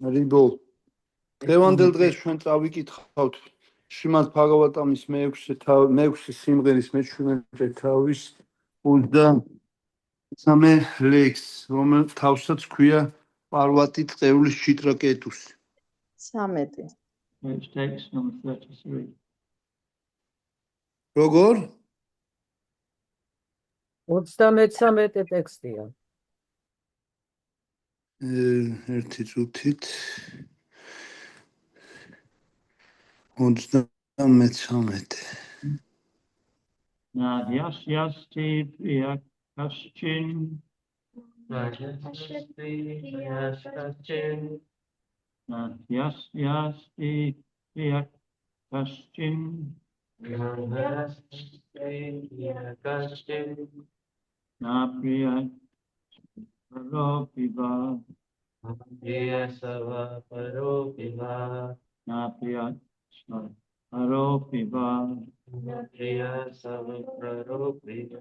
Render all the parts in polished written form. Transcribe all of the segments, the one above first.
რიბო დღევანდელ დღეს ჩვენ წავიკითხავთ შრიმად ბჰაგავატამის მეექვსე სიმღერის მე-17 თავის 23 ლექს, რომელიც თავსაც ქვია პარვატი წყევლის ჭიტრაკეტუსი. 13. Which takes number 33. როგორ? 33 ტექსტია. ერთი წუთით 33. Nadhyashyasti priyakaschin. Nadhyashyasti priyakaschin. Nadhyashyasti priyakaschin. Nadhyashyasti priyakaschin. Napriyasaropiva. Napriyasaropiva. Napriyasaropiva. Napriyasaropiva.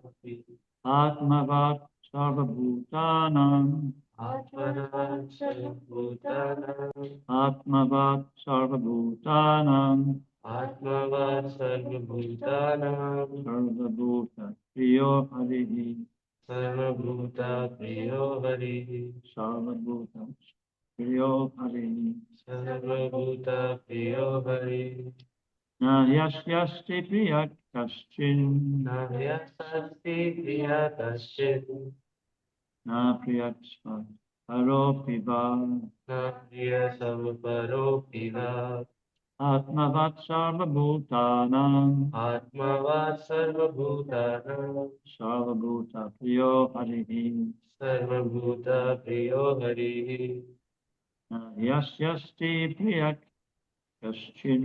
Atmavat sarvabhutanam. Atmavat sarvabhutanam. Atmavat sarvabhutanam. Atmavat sarvabhutanam. Sarvabhuta priyo harihi. Sarvabhuta priyo harihi. Sarvabhuta priyo harihi. Sarvabhuta priyo harihi. Nadhyashyasti priyakaschin. Nadhyashyasti priyakaschin. Napriyasaropiva. Napriyasaropiva. Atmavat sarvabhutanam. Atmavat sarvabhutanam. Sarvabhuta priyo harihi. Sarvabhuta priyo harihi. Nadhyashyasti priyakaschin.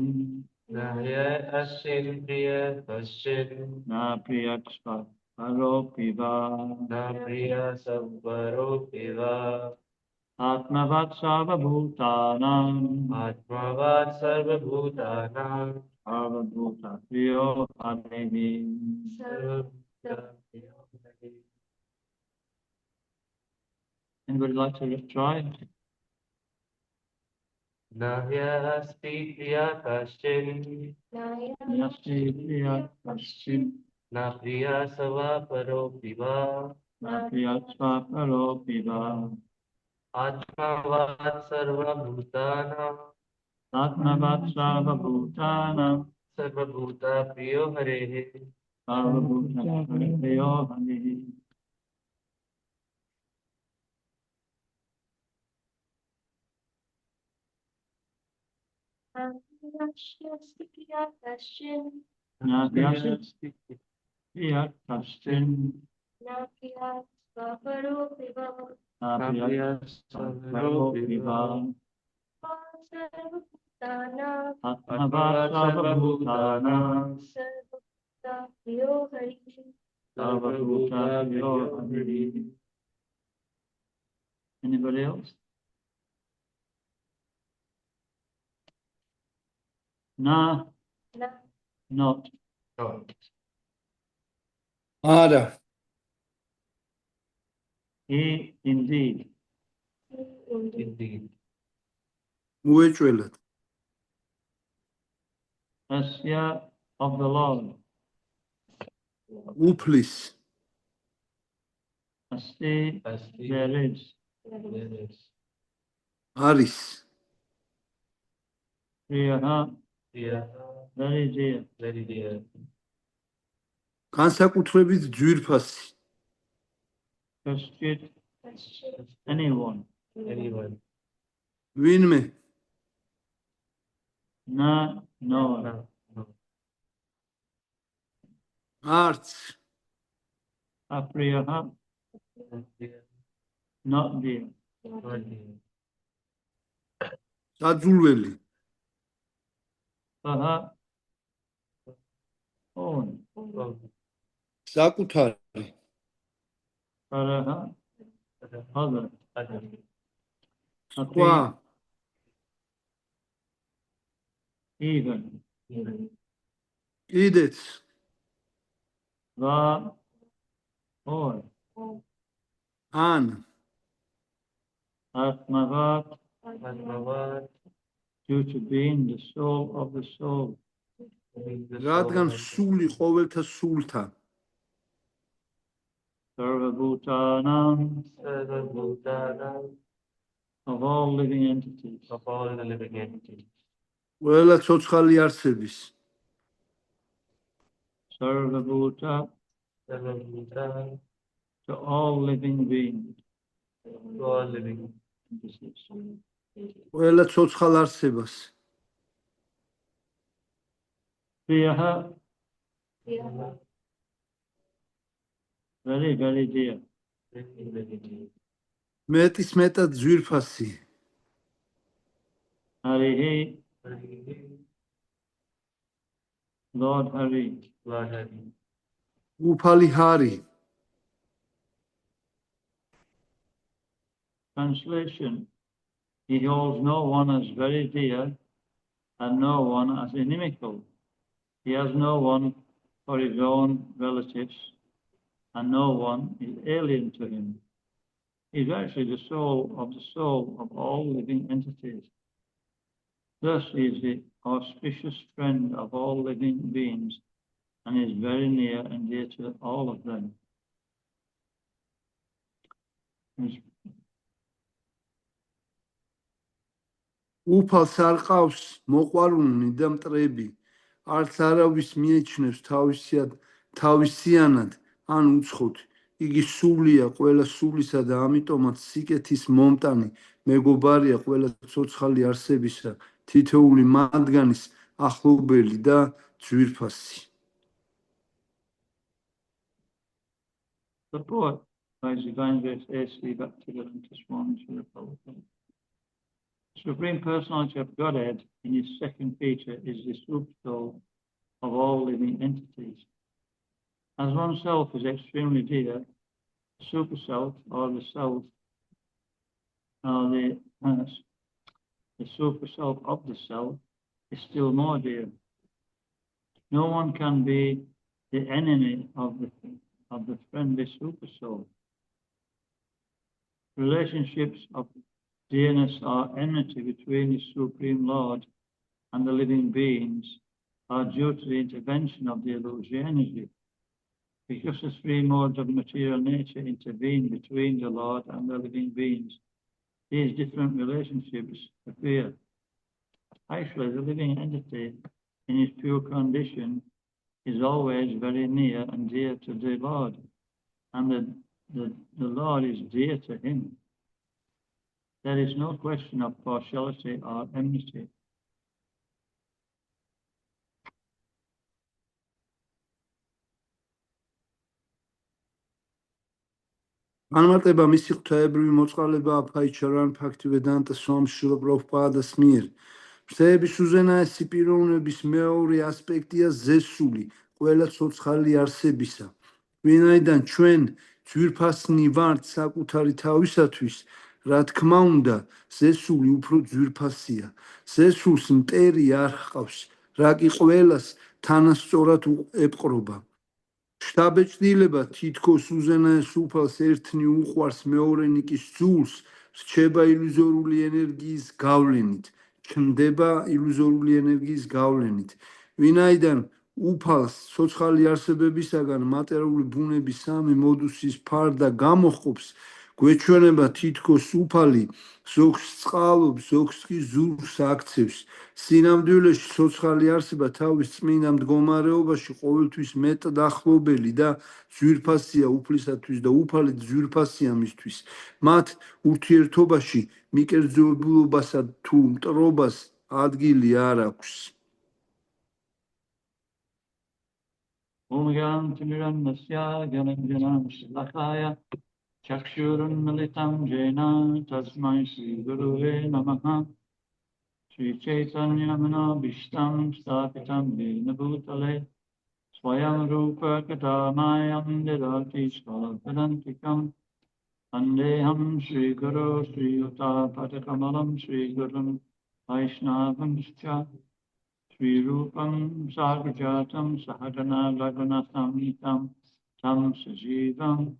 Nahyashyasti priyakaschin. Napriyasaropiva. Napriyasaropiva. Atmavat sarvabhutanam. Atmavat sarvabhutanam. Sarvabhuta priyo harihi. Sarvabhuta priyo harihi. Anybody like to try? Nahyasти priyakaschin. Nahyashyasti priyakaschin. Napriyasaropiva. Napriyasaropiva. Atmavat sarvabhutanam. Atmavat sarvabhutanam. Sarvabhuta priyo harihi. Sarvabhuta priyo harihi. Nahyashyasti priyakaschin. Nahyashyasti priyakaschin. Napriyasaropiva. Napriyasaropiva. Sarvabhutanam. Atmavat sarvabhutanam. Sarvabhuta priyo harihi. Sarvabhuta priyo harihi. Anybody else? Na, not. არა. He indeed. Indeed. მოეჭველად. Asya of the Lord. უფლის. Asti, Asti. there is. There is. არის. Priyaha, Priya. very dear. Very dear. განსაკუთრებით ძვირფასი. Kaschit, anyone. Anyone. ვინმე. Na, no one. No. No. არც. Apriyaha, Priya. not dear. Not dear. საძულველი. Saha, own. Oh. საკუთარი. Paraha, other. Other. სხვა. Even. Even. კიდეც. Va, or. ან. Atmavat, Advavat. due to being the soul of the soul. რადგან სული ყოველთა სულთა Sarva Bhutanam, Sarva Bhutanam. of all living entities. Of all the living entities. ყველა ცოცხალი არსების Sarva Bhuta, Sarva Bhutanam. to all living beings. To all living. entities. ყველა ცოცხალ არსებას Priyaha, Priyaha, very, very dear. Very, very dear. მეტის მეტად ძვირფასი Harihi, Hari, Lord Hari. Lord Hari. უფალი ჰარი Translation: He holds no one as very dear and no one as inimical. He has no one for his own relatives and no one is alien to him. He is actually the soul of all living entities. Thus he is the auspicious friend of all living beings and is very near and dear to all of them. უფალს არ ყავს მოყვარული და მტრები არც არავის მიეჩნევს თავისიანად ან უცხოთ იგი სულია ყველა სულისა და ამიტომაც სიკეთის მომტანი მეგობარია ყველა ცოცხალი არსებისა თითოეული მათგანის ახლობელი და ძვირფასი The poet, by His Divine Grace A.C. Bhaktivedanta Swami Srila Prabhupada. The Supreme Personality of Godhead in his second feature is the super soul of all living entities. As oneself is extremely dear, the super self or the self, or the super self of the self is still more dear. No one can be the enemy of the friendly super soul. Relationships of dearness or enmity between the Supreme Lord and the living beings are due to the intervention of the illusory energy. Because the three modes of material nature intervene between the Lord and the living beings, these different relationships appear. Actually, the living entity in its pure condition is always very near and dear to the Lord, and the Lord is dear to him. There is no question of partiality or enmity. განმარტება მისი ღვთაებრივი მოწყალება აფაიჩარან ბhaktivedanta swami Srila Prabhupādas მიერ ფრთების უზენაესი პიროვნების მეორე ასპექტია ზესული ყველა ცოცხალი არსებისა ვინაიდან ჩვენ ძვირფასნი ვართ საკუთარი თავისათვის რა თქმა უნდა ზესული უფრო ძვირფასია ზესულს მტერი არ ჰყავს რა კი ყველას თანასწორად ეპყრობა შთაბეჭდილება თითქოს უზენაეს უფალს ერთნი უყვარს მეორენი კი სძულს რჩება ილუზორული ენერგიის გავლენით ჩნდება ილუზორული ენერგიის გავლენით ვინაიდან უფალს ცოცხალი არსებებისაგან მატერიული ბუნების სამი მოდუსის ფარდა გამოჰყოფს გვეჩვენება თითქოს უფალი ზოგს წყალობს ზოგს კი ზურგს აქცევს სინამდვილეში ცოცხალი არსება თავის წმინდა მდგომარეობაში ყოველთვის მეტად ახლობელი და ძვირფასია უფლისათვის და უფალი ძვირფასია მისთვის მათ ურთიერთობაში მიკერძოებულობასა თუ მტრობას ადგილი არ აქვს Chakshurunmalitam jena tasmai Sri Gurave Namaha Sri Chaitanya Manobhishtam Stapitam Vena Bhutale Swayam Rupa Katamayam Dedati Swapadantikam Andeham Sri Guru Sri Yuta Patakamalam Sri Gurun Vaishnavam Scha Sri Rupam Sagrajatam Sahagana Laganatham Tam Sajivam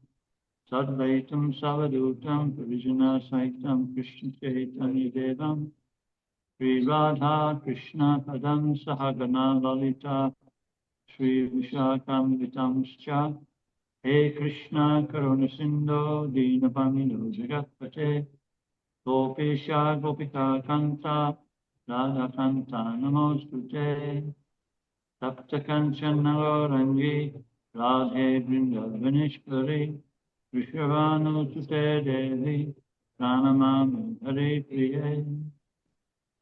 Sadvaitam Savadutam Pavijana Saitam Krishna Chaitanya Devam Sri Radha Krishna Padam Sahagana Lalita Sri Vishakam Vitamscha He Krishna Karuna Sindhu Dinabandhu Jagatpate Gopesha Gopika Kanta Radha Kanta Namostute Tapta Kanchana Rangi Radhe Vrindavaneshwari Vishwavanu Sute Devi Pranamami Hare Priye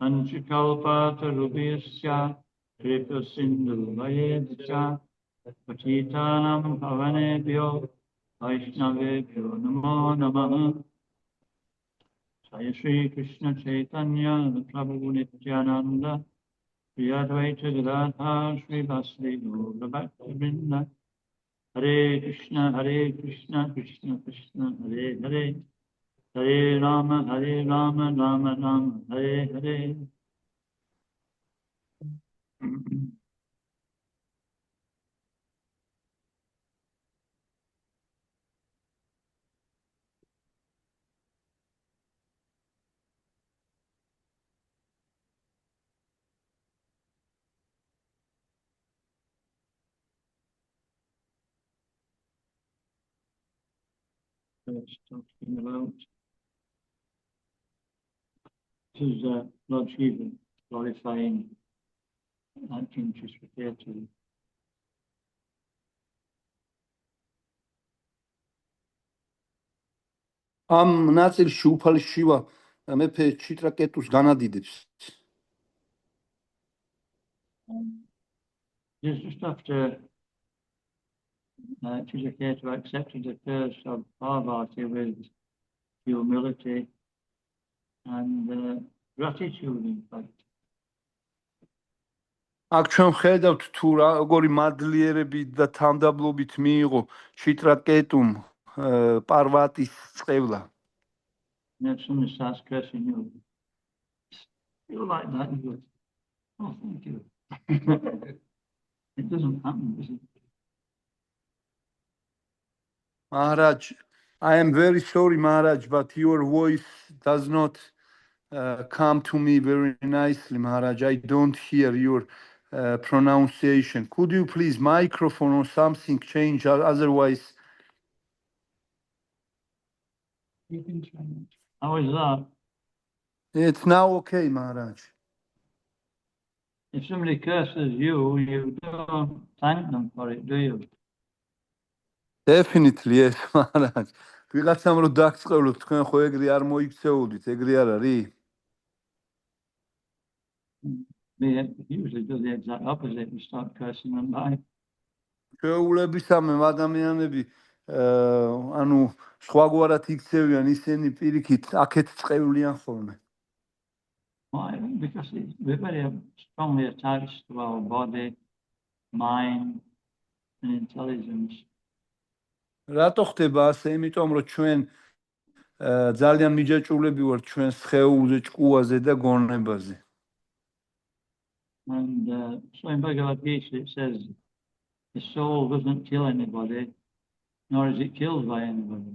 Anchikalpa Tarubhyasya Kripa Sindhu Vayedcha Patitanam Pavanebhyo Vaishnavebhyo Namo Namaha Jai Shri Krishna Chaitanya Prabhu Nityananda Shri Advaita Gadadhar Shri Vasudeva Gaura Bhaktivinoda Hare Krishna Krishna Krishna Hare Hare Hare Rama Rama Rama Hare Hare It's talking about this is Lord Shiva glorifying that king just referred to. ამ ნაწილში უფალი შივა მეფე ჩიტრაკეტუს განადიდებს. Just after Chitraketu accepted the curse of Parvati with humility and gratitude, in fact. აქ ჩვენ ხედავთ თუ როგორი მადლიერებით და თანდაბლობით მიიღო ჩიტრაკეტუმ პარვატის წყევლა. And if someone starts cursing you, you like that, you go, oh, thank you. It doesn't happen, does it? Maharaj, I am very sorry, Maharaj, but your voice does not come to me very nicely, Maharaj. I don't hear your pronunciation. Could you please microphone or something change? Otherwise, You can try it. How is that? it's now okay, Maharaj. If somebody curses you, you don't thank them for it, do you? Definitely, yes, Maharaj. ვიღაცამ რო დაგწყევლოთ, თქვენ ხო ეგრე არ მოიქცეულით, ეგრე არ არის? They usually do the exact opposite and start cursing them back. ჩვეულებისამე ადამიანები ანუ სხვაგვარად იქცევიან, ისინი პირიქით აქეთ წყევლიან ხოლმე. Why? Because we're very strongly attached to our body, mind, and intelligence. რატო ხდება ასე? იმიტომ რომ ჩვენ ძალიან მიჯაჭვულები ვართ ჩვენს სხეულზე, ჭკუაზე და გონებაზე. And so in Bhagavad Gita it says, the soul doesn't kill anybody, nor is it killed by anybody.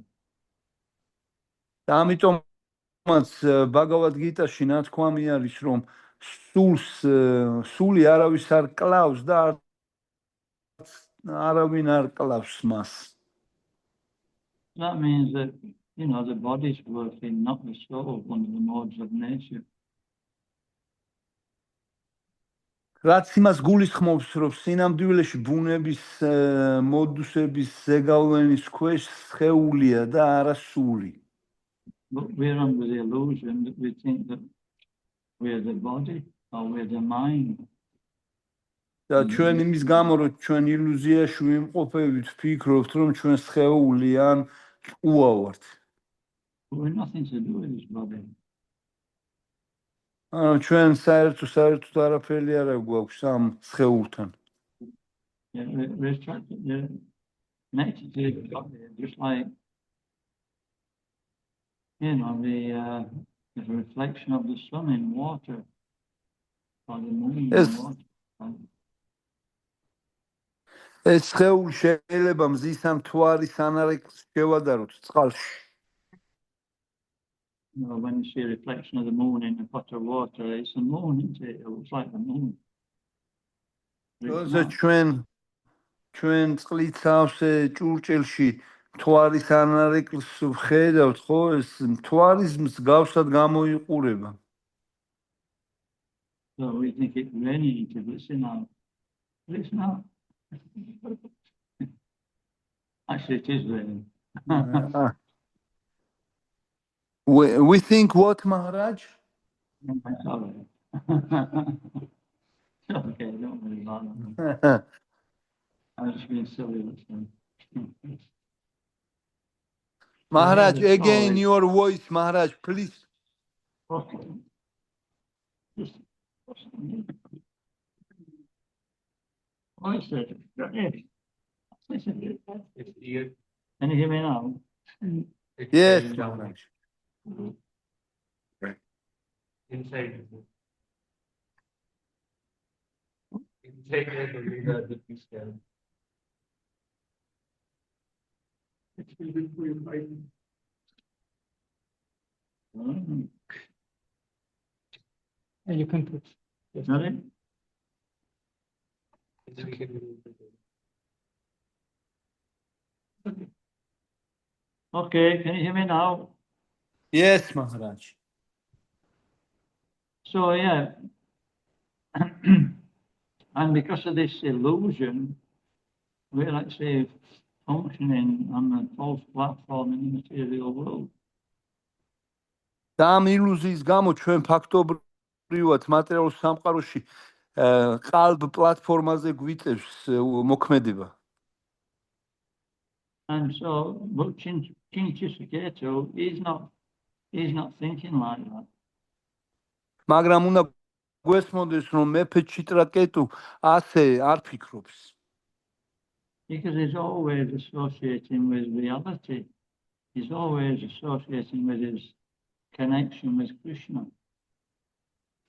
და ამიტომაც ბაგავად გიტაში ნათქვამი არის, რომ სული არავის არ კლავს და არავინ არ კლავს მას. That means that, the body's working, not the soul, one of the modes of nature. რაც იმას გულისხმობს, რომ სინამდვილეში ბუნების მოდუსების ზეგავლენის ქვეშ სხეულია და არა სული. But we're under the illusion that we think that we're the body or we're the mind. და ჩვენ იმის გამო, რომ ჩვენ ილუზიაში ვიმყოფებით, ვფიქრობთ, რომ ჩვენ სხეული ან ჭკუა ვართ. But we're nothing to do with this body. ანუ ჩვენ საერთოდ არაფერი არ გვაქვს ამ სხეულთან. We're connected to the body, just like, the reflection of the sun in water, or the moon in Yes. water. ეს სხეული შეიძლება მზის ან მთვარის ანარეკლს შევადაროთ წყალში. When you see a reflection of the moon in a pot of water, it's the moon, isn't it? It looks like the moon. But it's როცა not. ჩვენ წყლიცავსე ჭურჭელში მთვარის ანარეკლს ვხედავთ, ხო, ეს მთვარის მსგავსად გამოიყურება. So we think it's raining, but it's not. But it's not. Actually, it is raining. We think what, Maharaj? Sorry. Okay, don't worry about that. I was just being silly. Maharaj, Yeah, again sorry. your voice, Maharaj, please. Okay. Just- Oh, it's it. Yes. Listen. It's ear. Can you hear me now? It's Yes, going down. Maharaj. Inside. Inside there only the piece can. It's really good for you. Mm. You can put. Ready? It's really good. Okay, can you hear me now? Yes, Maharaj. So, yeah. And because of this illusion, we're actually functioning on a false platform in the material world. და ამ ილუზიის გამო ჩვენ ფაქტობრივად მატერიალურ სამყაროში ყალბ პლატფორმაზე გვიწევს მოქმედება. And so, but Chinchisuketu, he's not thinking like that. მაგრამ უნდა გვესმოდეს, რომ მეფე ჩიტრაკეტუ ასე არ ფიქრობს. Because he's always associating with reality. He's always associating with his connection with Krishna.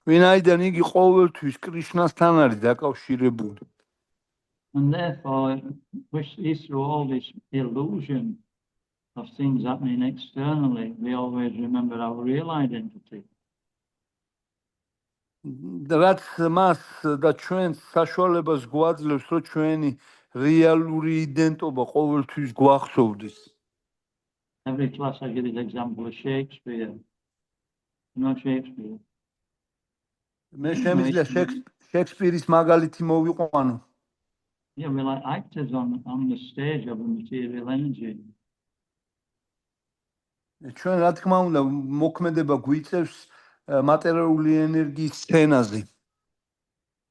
ვინაიდან იგი ყოველთვის კრიშნასთან არის დაკავშირებული. And therefore, we see through all this illusion of things happening externally, we always remember our real identity. რაც მას და ჩვენს საშუალებას გვაძლევს, რომ ჩვენი რეალური იდენტობა ყოველთვის გვახსოვდეს. Every class I give this example of Shakespeare. You know Shakespeare? მე შემიძლია შექსპირის მაგალითი მოვიყვანო. Yeah, we're like actors on the stage of the material energy. ჩვენ რა თქმა უნდა მოქმედება გვიწევს მატერიალური ენერგიის სცენაზე.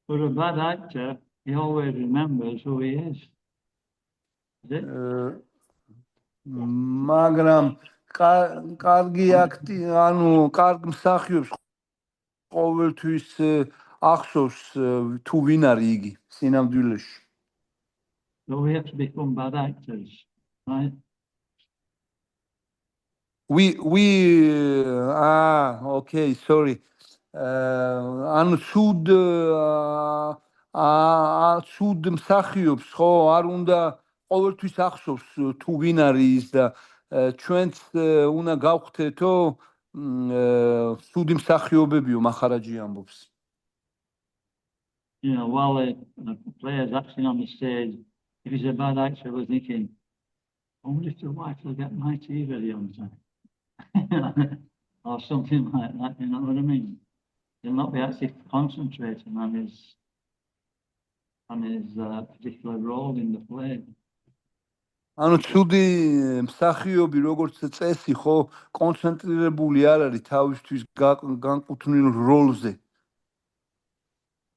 For a bad actor, he always remembers who he is. Is it? მაგრამ კარგი ანუ კარგ მსახიობს ყოველთვის ახსოვს თუ ვინ არის იგი სინამდვილეში. So we have to become bad actors, right? Okay, sorry. ანუ სუდ მსახიობს ხო არ უნდა ყოველთვის ახსოვს თუ ვინ არის ის და ჩვენც უნდა გავხდეთო სუდი მსახიობებიო მახარაჯი ამბობს. You know, while the player's acting on the stage, if he's a bad actor, we're thinking, I wonder if the wife will get my tea ready on time. Or something like that, you know what I mean? He'll not be actually concentrating on his particular role in the play. ანუ ცუდი მსახიობი როგორც წესი ხო კონცენტრირებული არ არის თავისთვის განკუთვნილ როლზე.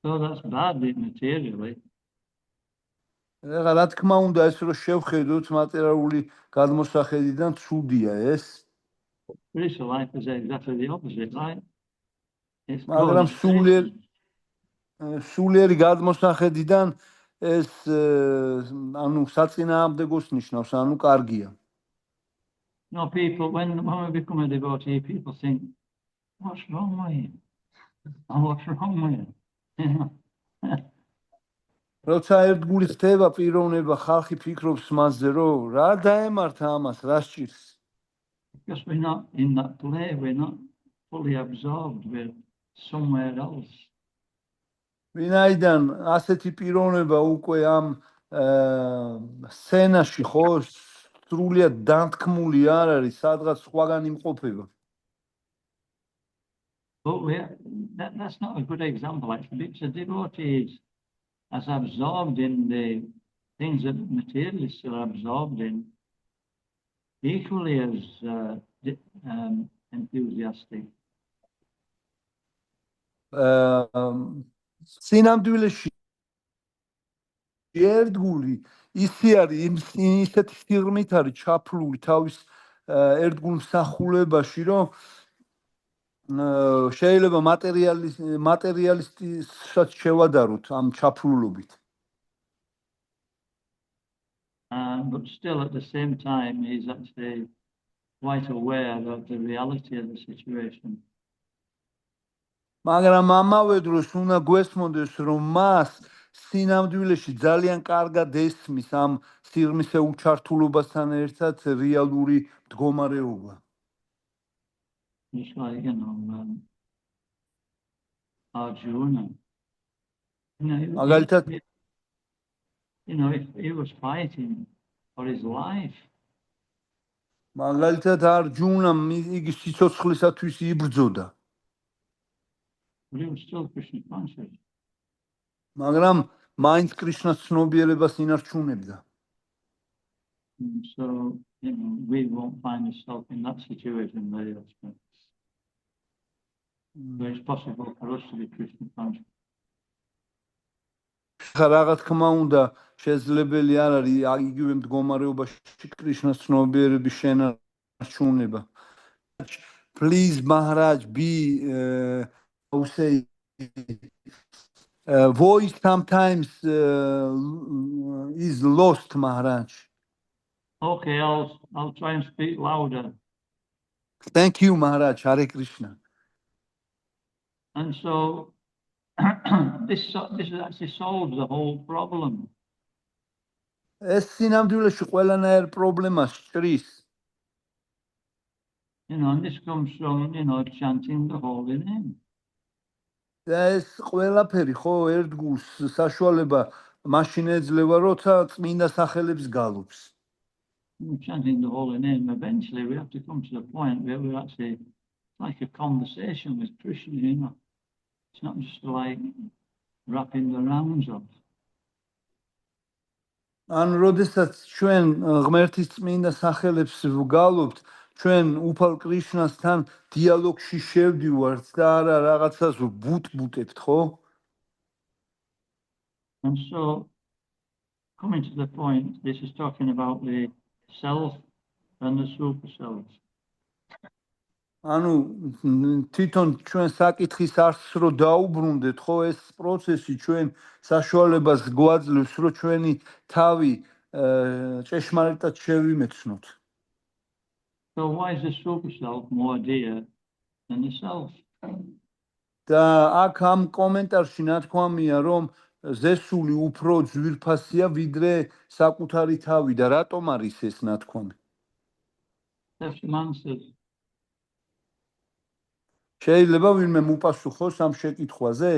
So that's bad materially. ეხლა რა თქმა უნდა ეს რო შევხედოთ მატერიალური გადმოსახედიდან ცუდია ეს. Spiritual life is exactly the opposite, right? It's მაგრამ სულიერი გადმოსახედიდან ეს ანუ საწინააღმდეგოს ნიშნავს, ანუ კარგია. No, people, when we become a devotee, people think, what's wrong with him? Oh, what's wrong with him? როცა ერთგული ხდება პიროვნება, ხალხი ფიქრობს მასზე, რომ რა დაემართა ამას, რა სჭირს. Because we're not in that play, we're not fully absorbed, we're somewhere else. ვინაიდან ასეთი პიროვნება უკვე ამ სცენაში ხო სრულიად დამთქმული არ არის, სადღაც სხვაგან იმყოფება. But that's not a good example, actually, because a devotee is as absorbed in the things that materialists are absorbed in, equally as enthusiastic. სინამდვილეში ერთგული ისე არის ისეთი სიღრმით არის ჩაფლული თავის ერთგულ მსახულებაში, რომ შეიძლება მატერიალისტისაც შევადაროთ ამ ჩაფლულობით. But still, at the same time, he's actually quite aware of the reality of the situation. მაგრამ ამავე დროს უნდა გვესმოდეს, რომ მას სინამდვილეში ძალიან კარგად ესმის ამ სიღრმის უჩართულობასთან ერთად რეალური მდგომარეობა. Just like, Arjuna. მაგალითად, If he was fighting for his life, მაგალითად არჯუნამ იგი სიცოცხლისათვის იბრძოდა. but he was still Krishna conscious. მაგრამ მაინც კრიშნას ცნობიერებას ინარჩუნებდა. So, we won't find ourselves in that situation very often. So it's possible for us to be Krishna conscious. რა თქმა უნდა, შესაძლებელი არ არის იგივე მდგომარეობაში კრიშნას ცნობიერების შენარჩუნება. Please Maharaj, be voice sometimes is lost, Maharaj. Okay, I'll try and speak louder. Thank you, Maharaj. Hare Krishna. And so this actually solves the whole problem. ეს სინამდვილეში ყველანაირ პრობლემას ჭრის. And this comes from, chanting the holy name. და ეს ყველაფერი ხო ერთგულს საშუალება მაშინ ეძლევა, როცა წმინდა სახელებს გალობს. Chanting the holy name, eventually we have to come to the point where we're actually like a conversation with Krishna, It's not just like wrapping the rounds up. ან როდესაც ჩვენ ღმერთის წმინდა სახელებს ვგალობთ, ჩვენ უფალ კრიშნასთან დიალოგში შევდივართ და არა რაღაცას ვბუტბუტებთ, ხო? And so, coming to the point, this is talking about the self and the super self. ანუ თვითონ ჩვენ საკითხის არსს რო დაუბრუნდეთ, ხო, ეს პროცესი ჩვენ საშუალებას გვაძლევს, რომ ჩვენი თავი ჭეშმარიტად შევიმეცნოთ. So why is the super self more dear than the self? და აქ ამ კომენტარში ნათქვამია, რომ ზესული უფრო ძვირფასია ვიდრე საკუთარი თავი და რატომ არის ეს ნათქვამი? შეიძლება ვინმე მუპასუხოს ამ შეკითხვაზე?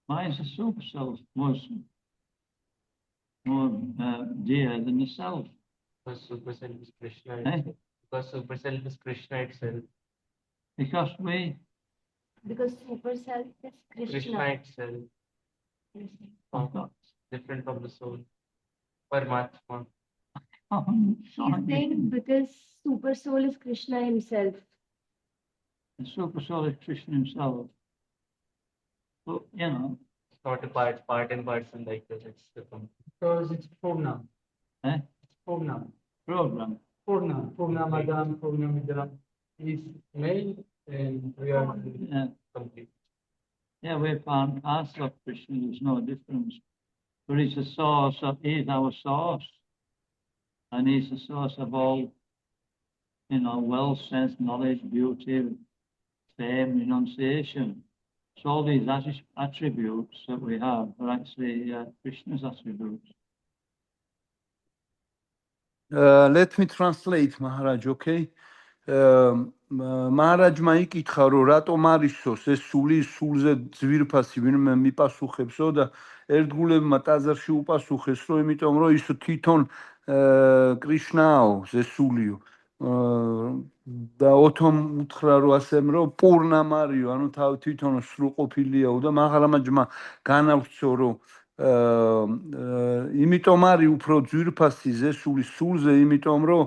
Why is the super self more dear than the self? Because super self is Krishna. Eh? Because super self is Krishna itself. Because super self is Krishna itself. Different from the soul. Paramatma. He's saying because super soul is Krishna himself. The super soul is Krishna himself. So, It's not a part and parcel like that. It's different. Because it's Purna. Eh? Purna. Program. Purna Madam, Purna Midram is male and we are Complete. Yeah, we're part of Krishna, there's no difference. But he's the source he's our source. And he's the source of all, wealth, sense, knowledge, beauty, fame, renunciation. So all these attributes that we have are actually Krishna's attributes. Let me translate, Maharaj, okay? Maharajმა იკითხა, რომ რატომ არისოს ეს სულზე ძვირფასი ვინმე მიპასუხებსო და ერთგულებმა ტაძარში უპასუხეს, რომ იმიტომ რომ ის თვითონ კრიშნაო ზესულიო და ოთომ უთხრა რომ ასემ რომ პურნამარიო, ანუ თვითონ სრულყოფილიაო და მაღალამაჯმა განავრცო რომ იმიტომ არის უფრო ძვირფასი ზესული სულზე, იმიტომ რომ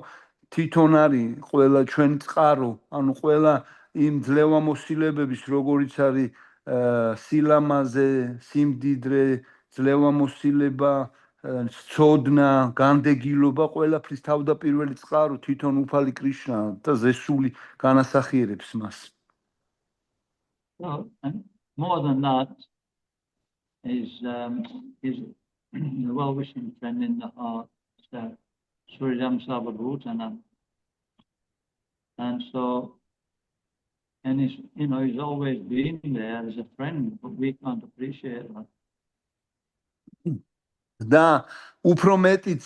თვითონ არის ყველა ჩვენ წყარო, ანუ ყველა იმ ძლევამოსილებების, როგორიც არის სილამაზე, სიმდიდრე, ძლევამოსილება, ცოდნა, განდეგილობა, ყველაფრის თავდაპირველი წყარო თვითონ უფალი კრიშნა და ზესული განასახიერებს მას. So, and more than that is the well-wishing friend in the heart, Suridam Sarvabhutana. And so, and he's, he's always been there as a friend, but we can't appreciate that. და უფრო მეტიც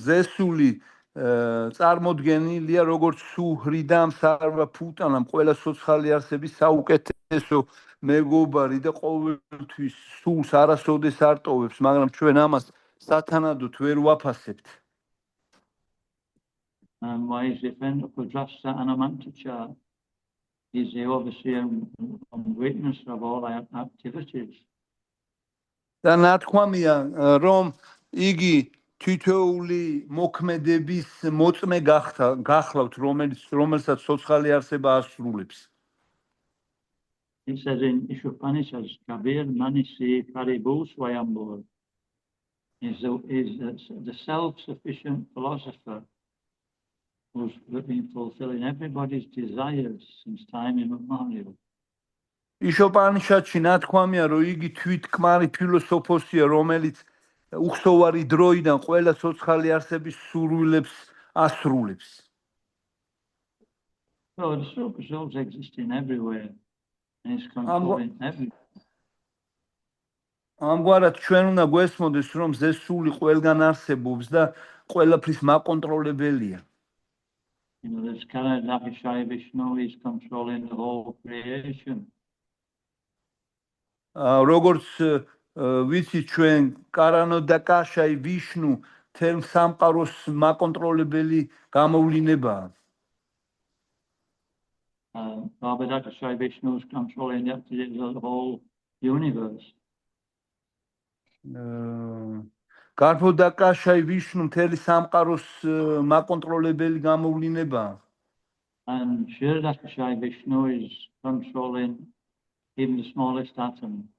ზესული წარმოდგენილია როგორც სუჰრიდამ სარვაფუტანამ, ყველა სოციალური არსების საუკეთესო მეგობარი და ყოველთვის სულს არასოდეს არ ტოვებს, მაგრამ ჩვენ ამას სათანადოდ ვერ ვაფასებთ. And why is the friend of Kudrasta Anamantacha? Is the overseer and witness of all our activities. და ნათქვამია, რომ იგი თითოეული მოქმედების მოწმე გახლავთ, რომელსაც სოციალური არსება ასრულებს. It says in Ishopanishads, Kabir Manisi Paribu Swayambur is the self-sufficient philosopher who's been fulfilling everybody's desires since time immemorial. იშოპანიშადში ნათქვამია, რომ იგი თვითკმარი ფილოსოფოსია, რომელიც უხსოვარი დროიდან ყველა სოციალური არსების სურვილებს ასრულებს. So the super souls existing everywhere and is controlling everything. ამგვარად ჩვენ უნდა გვესმოდეს, რომ ზესული ყველგან არსებობს და ყველაფრის მაკონტროლებელია. This Karadakashai Vishnu is controlling the whole creation. როგორც ვიცი ჩვენ კარანოდაკაშაი ვიშნუ თელ სამყაროს მაკონტროლებელი გამოვლინებაა. Bhabadakashai Vishnu is controlling the activities of the whole universe. გარფოდაკაშაი ვიშნუ თელი სამყაროს მაკონტროლებელი გამოვლინებაა. And Kshirodakashai Vishnu is controlling even the smallest atom.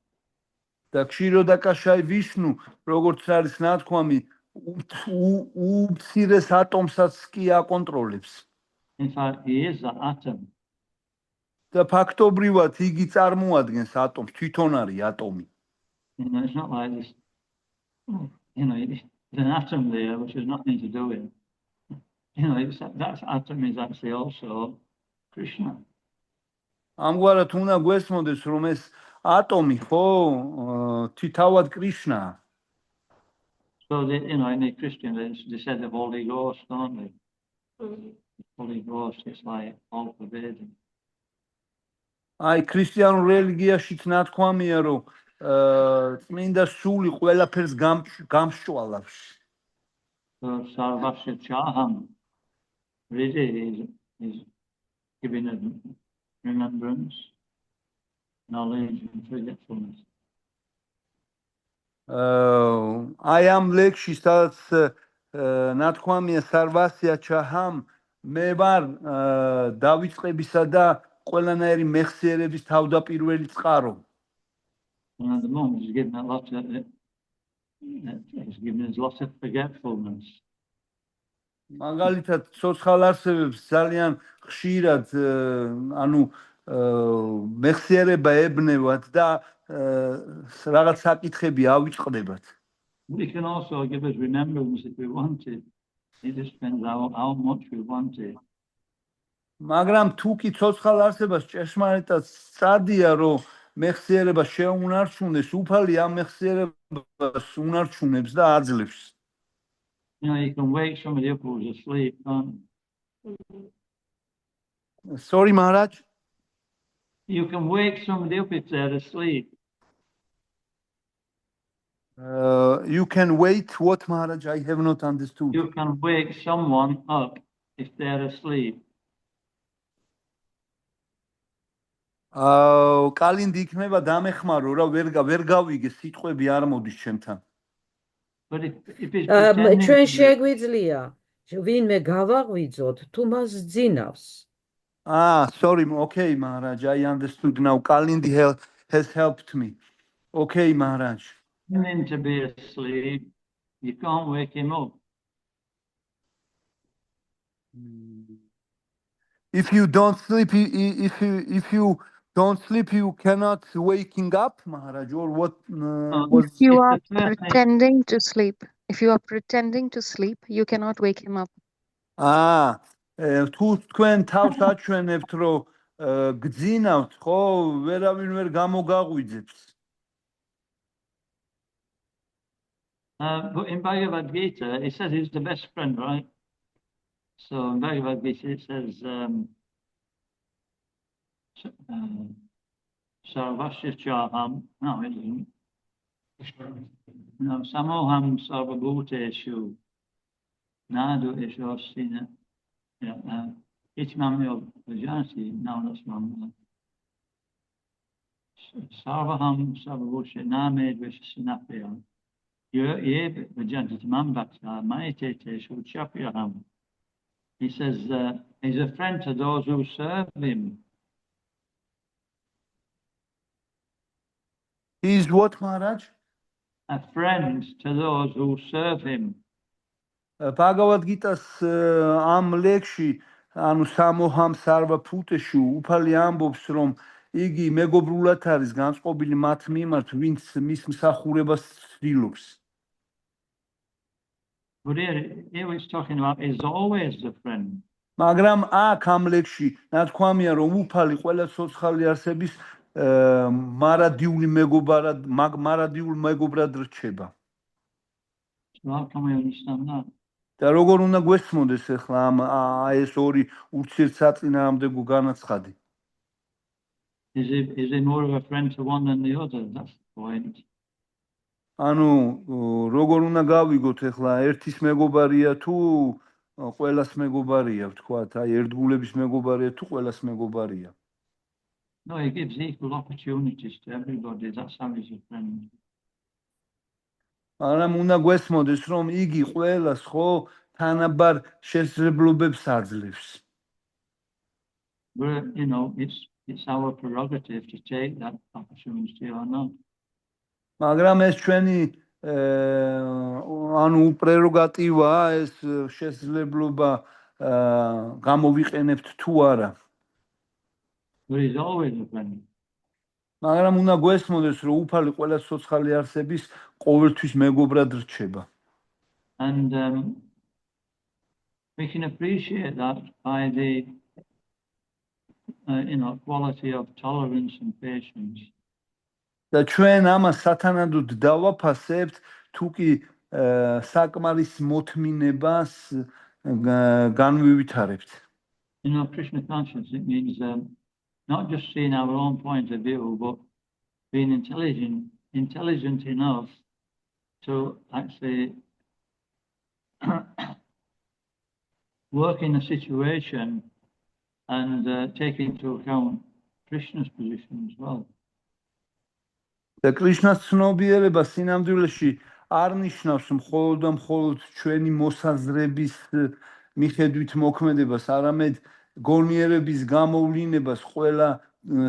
და ქსიროდაკაშაი ვიშნუ, როგორც არის ნათქვამი, უმცირეს ატომსაც კი აკონტროლებს. In fact, he is the atom. და ფაქტობრივად იგი წარმოადგენს ატომს, თვითონ არის ატომი. It's not like this, there's an atom there which has nothing to do with it. That atom is actually also Krishna. ამგვარად უნდა გვესმოდეს, რომ ეს ატომი ხო თვითავად კრიშნაა. So in the Christian they said the Holy Ghost, don't they? The Holy Ghost is like all pervading. აი ქრისტიანულ რელიგიაშიც ნათქვამია, რომ წმინდა სული ყველაფერს გამსჭვალავს. So Sarvasya Chaham really is giving a remembrance, knowledge and forgetfulness. აი ამ ლექსში სადაც ნათქვამია სარვასია ჩაჰამ, მე ვარ დავიწყებისა და ყველანაირი მეხსიერების თავდაპირველი წყარო. And at the moment he's giving us lots of forgetfulness. მაგალითად ცოცხალ არსებებს ძალიან ხშირად ანუ მეხსიერება ებნევათ და რაღაც საკითხები ავიწყდებათ. We can also give us remembrance if we want it. It just depends how much we want it. მაგრამ თუ კი ცოცხალ არსებას ჭეშმარიტად სწადია, რომ მეხსიერება შეუნარჩუნდეს, უფალი ამ მეხსიერებას უნარჩუნებს და აძლევს. You know, you can wake somebody up who's asleep, can't Sorry, Maharaj. you? You can wake somebody up if they're asleep. You can wait. What, Maharaj? I have not understood. You can wake someone up if they're asleep. კალინდი იქნება დამეხმარო რა ვერ გავიგე სიტყვები არ მოდის ჩემთან. But if it's pretending ჩვენ to be- შეგვიძლია ვინმე გავაღვიძოთ თუ მას ძინავს. Sorry. Okay, Maharaj. I understood now. Kalindi has helped me. Okay, Maharaj. pretending to be asleep, you can't wake him up. If you don't sleep, if you don't sleep, you cannot waking up, Maharaj. Or what? If If you the are person is- pretending to sleep, if you are pretending to sleep, you cannot wake him up. თუ თქვენ თავს აჩვენებთ, რომ გძინავთ, ხო, ვერავინ ვერ გამოგაღვიძებს. But in Bhagavad Gita, it says he's the best friend, right? So in Bhagavad Gita, it says, Sarvasya Chaham, no, it isn't. No, Samoham Sarvabhuteshu, Nadu Ishosina, Itmamyo Vajansi, now that's one. Sarvaham Sarvabhuteshu, Name Dvishasinapiya. He says he's a friend to those who serve him. He's what, Maharaj? A friend to those who serve him. Bhagavad Gita's am ლექსში, ანუ სამოჰამ სარვა ფუტეშუ უფალი ამბობს, რომ იგი მეგობრულად არის განწყობილი მათ მიმართ, ვინც მის მსახურებას ცდილობს. But here he's talking about is always the friend. მაგრამ აქ ამ ლექსში ნათქვამია, რომ უფალი ყველა ცოცხალი არსების მარადიული მეგობრად რჩება. So how can we understand that? და როგორ უნდა გვესმოდეს ახლა ეს ორი ურთიერთსაწინააღმდეგო განაცხადი? Is he more of a friend to one than the other? That's the point. ანუ როგორ უნდა გავიგოთ ახლა ერთის მეგობარია თუ ყველას მეგობარია, ვთქვათ, აი ერთგულების მეგობარია თუ ყველას მეგობარია. No, he gives equal opportunities to everybody. That's how he's a friend. მაგრამ უნდა გვესმოდეს, რომ იგი ყველას ხო თანაბარ შესაძლებლობებს აძლევს. But you know, it's our prerogative to take that opportunity or not. მაგრამ ეს ჩვენი ანუ პრეროგატივაა, ეს შესაძლებლობა გამოვიყენებთ თუ არა. But he's always a friend. მაგრამ უნდა გვესმოდეს, რომ უფალი ყველა ცოცხალი არსების ყოველთვის მეგობრად რჩება. And we can appreciate that by the quality of tolerance and patience. და ჩვენ ამას სათანადოდ დავაფასებთ, თუ კი საკმარის მოთმინებას განვივითარებთ. You know, Krishna conscience, it means not just seeing our own point of view, but being intelligent enough to actually work in a situation and take into account Krishna's position as well. და კრიშნას ცნობიერება სინამდვილეში არ ნიშნავს მხოლოდ და მხოლოდ ჩვენი მოსაზრების მიხედვით მოქმედებას, არამედ გონიერების გამოვლინებას ყველა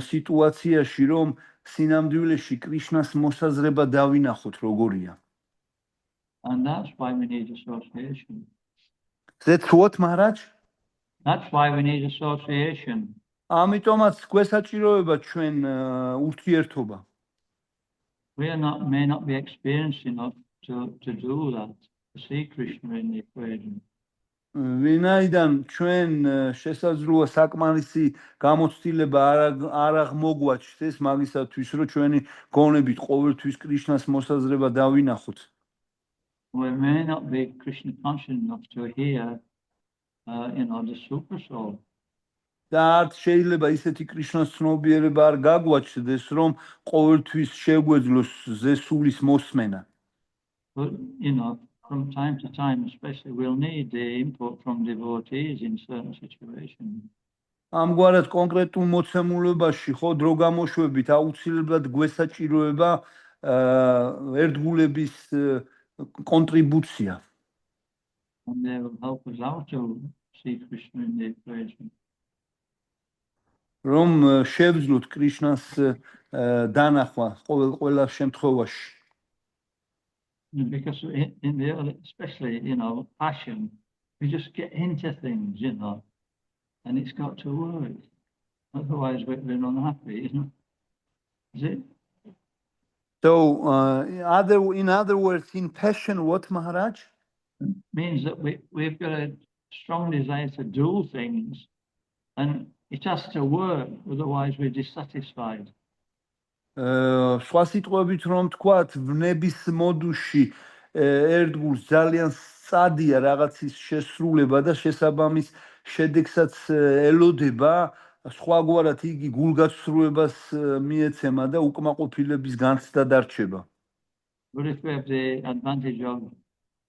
სიტუაციაში, რომ სინამდვილეში კრიშნას მოსაზრება დავინახოთ როგორია. And that's why we need association. That's what, Maharaj? That's why we need association. ამიტომაც გვესაჭიროება ჩვენ ურთიერთობა. We may not be experienced enough to do that, to see Krishna in the equation. ვინაიდან ჩვენ შესაძლოა საკმარისი გამოცდილება არ აღმოგვაჩნდეს მაგისათვის, რომ ჩვენი გონებით ყოველთვის კრიშნას მოსაზრება დავინახოთ. We may not be Krishna conscious enough to hear, the super soul. და არც შეიძლება ისეთი კრიშნას ცნობიერება არ გაგვაჩნდეს, რომ ყოველთვის შეგვეძლოს ზესულის მოსმენა. But, from time to time, especially, we'll need the input from devotees in certain situations. ამგვარად კონკრეტულ მოცემულობაში ხო დრო გამოშვებით აუცილებლად გვესაჭიროება ერთგულების კონტრიბუცია. And they will help us out to see Krishna in the equation. რომ შევძლოთ კრიშნას დანახვა ყველა შემთხვევაში. Because in the early, especially, passion, we just get into things, and it's got to work. Otherwise, we're unhappy, isn't it? Is it? So, in other words, in passion, what, Maharaj? It means that we've got a strong desire to do things, and it has to work, otherwise we're dissatisfied. სხვა სიტყვებით რომ თქვათ, ვნების მოდუში ერთგულს ძალიან სწადია რაღაცის შესრულება და შესაბამის შედეგსაც ელოდება, სხვაგვარად იგი გულგაცრუებას მიეცემა და უკმაყოფილების განცდა დარჩება. But if we have the advantage of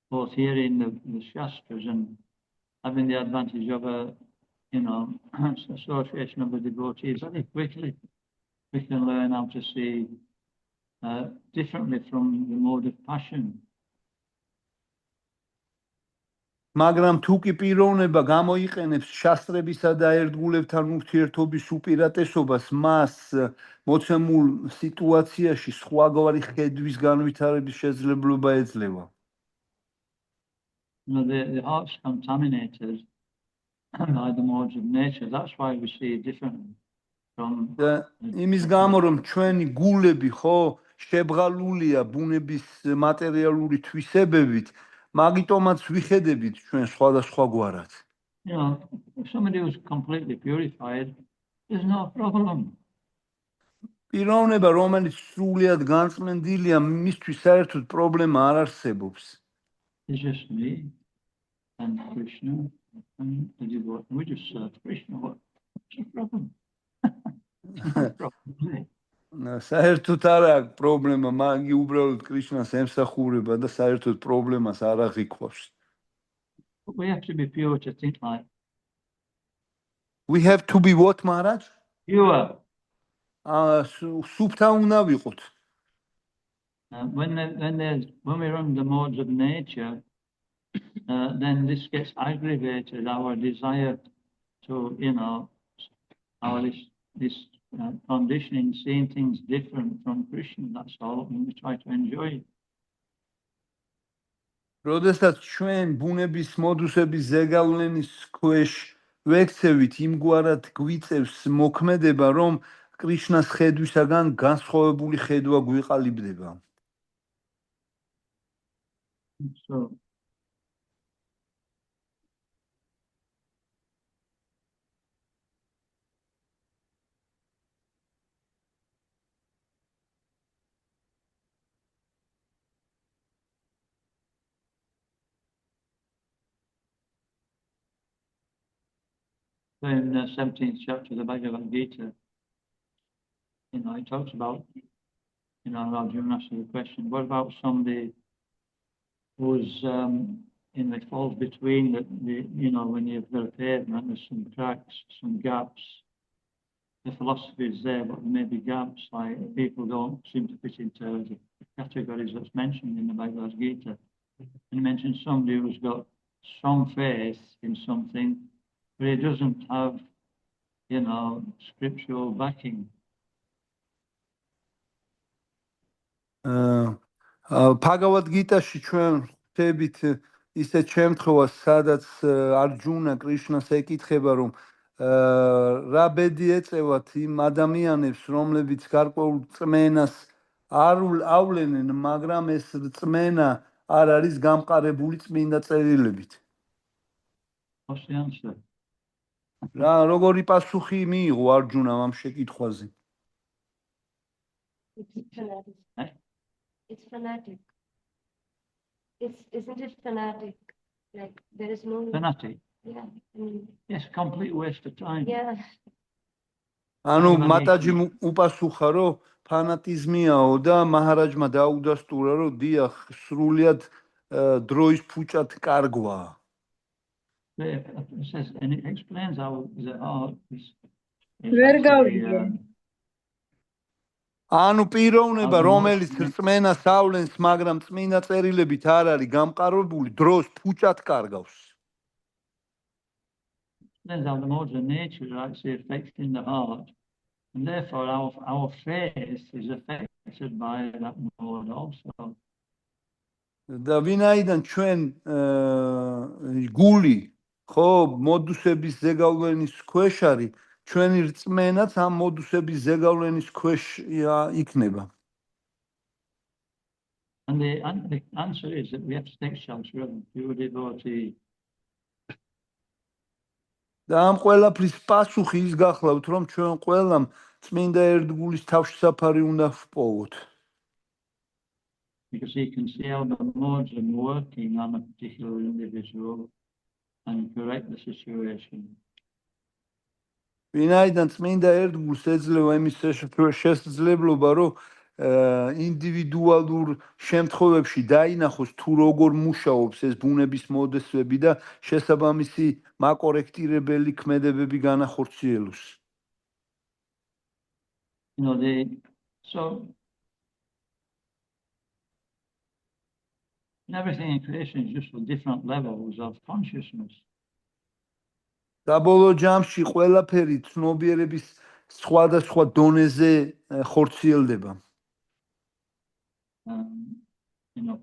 both hearing the Shastras and having the advantage of a, association of the devotees, very quickly we can learn how to see differently from the mode of passion. მაგრამ თუ კი პიროვნება გამოიყენებს შასტრებისა და ერთგულებთან ურთიერთობის უპირატესობას, მას მოცემულ სიტუაციაში სხვაგვარი ხედვის განვითარების შესაძლებლობა ეძლევა. The heart's contaminated by the modes of nature. That's why we see it differently from. იმის გამო რომ ჩვენი გულები ხო შებრალულია ბუნების მატერიალური თვისებებით, მაგიტომაც ვიხედებით ჩვენ სხვადასხვაგვარად. If somebody who's completely purified, there's no problem. პიროვნება, რომელიც სრულიად განწმენდილია, მისთვის საერთოდ პრობლემა არ არსებობს. It's just me and Krishna and the devotee. We just serve Krishna. What's the problem? საერთოდ არ აქვს პრობლემა, მაგი უბრალოდ კრიშნას ემსახურება და საერთოდ პრობლემას არ აღიქვავს. We have to be pure to think like. We have to be what, Maharaj? Pure. სუფთა უნდა ვიყოთ. When we're on the modes of nature, then this gets aggravated. Our desire to, this conditioning, seeing things different from Krishna. That's all, and we try to enjoy it. როდესაც ჩვენ ბუნების მოდუსების ზეგავლენის ქვეშ ვექცევით, იმგვარად გვიწევს მოქმედება, რომ კრიშნას ხედვისაგან განსხვავებული ხედვა გვიყალიბდება. So, in the 17th chapter of the Bhagavad Gita, it talks about, Arjuna asked the question, what about somebody who's, it falls between when you've got a pavement, there's some cracks, some gaps. The philosophy is there, but there may be gaps, like people don't seem to fit into the categories that's mentioned in the Bhagavad Gita. And he mentions somebody who's got strong faith in something, but he doesn't have, scriptural backing. Bhagavad Gita-ში ჩვენ ვხვდებით ისეთ შემთხვევას, სადაც არჯუნა კრიშნას ეკითხება, რომ რა ბედი ეწევათ იმ ადამიანებს, რომლებიც გარკვეულ წმენას არ ავლენენ, მაგრამ ეს წმენა არ არის გამყარებული წმინდა წერილებით. What's the answer? როგორი პასუხი მიიღო არჯუნამ ამ შეკითხვაზე? It's fanatic. Eh? It's fanatic. Isn't it fanatic? Like there is no. Fanatic. Yeah. I mean, Yes, complete waste of time. yeah. ანუ მატაჯი უპასუხა, რომ ფანატიზმიაო და მაჰარაჯმა დაუდასტურა, რომ დიახ, სრულიად დროის ფუჭად კარგვა. It says, and it explains how the heart is. ვერ გავიგე. ანუ პიროვნება, რომელიც რწმენას ავლენს, მაგრამ წმინდა წერილებით არ არის გამყარებული, დროს ფუჭად კარგავს. Explains how the modes of nature are actually affecting the heart, and therefore our faith is affected by that mode also. და ვინაიდან ჩვენ გული ხო მოდუსების ზეგავლენის ქვეშ არის, ჩვენი რწმენაც ამ მოდუსების ზეგავლენის ქვეშ იქნება. And the answer is that we have to take shelter of the pure devotee. და ამ ყველაფრის პასუხი ის გახლავთ, რომ ჩვენ ყველამ წმინდა ერთგულის თავშესაფარი უნდა ვპოვოთ. Because he can see how the modes are working on a particular individual and correct the situation. ვინაიდან წმინდა ერთგულს ეძლევა იმის შესაძლებლობა, რომ ინდივიდუალურ შემთხვევებში დაინახოს თუ როგორ მუშაობს ეს ბუნების მოდესვები და შესაბამისი მაკორექტირებელი ქმედებები განახორციელოს. So everything in creation is just for different levels of consciousness. საბოლოო ჯამში ყველაფერი ცნობიერების სხვადასხვა დონეზე ხორციელდება.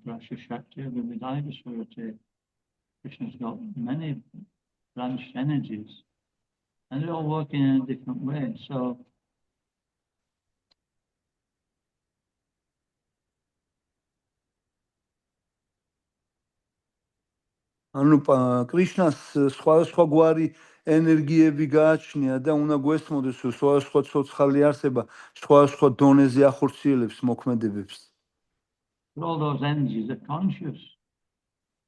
Prasha Shakti, Vividaya Surati, Krishna's got many branched energies, and they're all working in a different way. So ანუ კრიშნას სხვადასხვა გვარი ენერგიები გააჩნია და უნდა გვესმოდეს, რომ სხვადასხვა ცოცხალი არსება სხვადასხვა დონეზე ახორციელებს მოქმედებებს. all those energies are conscious.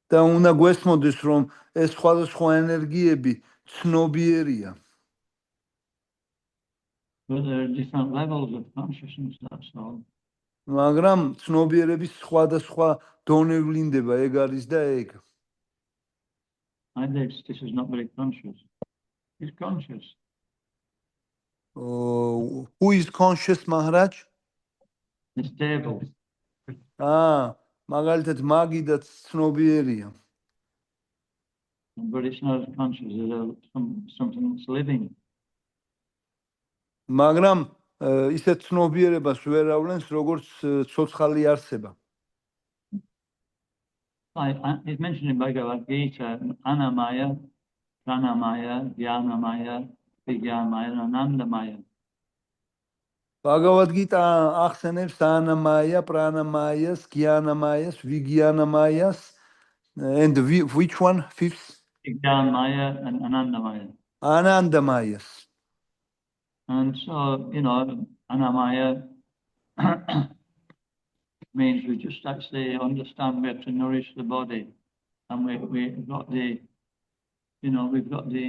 და უნდა გვესმოდეს, რომ ეს სხვადასხვა ენერგიები ცნობიერია. But there are different levels of consciousness, that's all. მაგრამ ცნობიერების სხვადასხვა დონე ვლინდება, ეგ არის და ეგ. This is not very conscious. It's conscious. Who is conscious, Maharaj? It's stable. მაგალითად მაგიდაც ცნობიერია. But it's not as conscious as something that's living. მაგრამ ისეთ ცნობიერებას ვერ ავლენს, როგორც ცოცხალი არსება. It's mentioned in Bhagavad Gita, Anamaya, Pranamaya, Dhyanamaya, Vigyamaya, and Anandamaya. Bhagavad Gita ახსენებს Anamaya, Pranamayas, Gyanamayas, Vigyaнаmayas, and which one? Fifth? Vigyamaya and Anandamaya. Anandamayas. And so, Anamaya means we just actually understand we have to nourish the body, and we've got the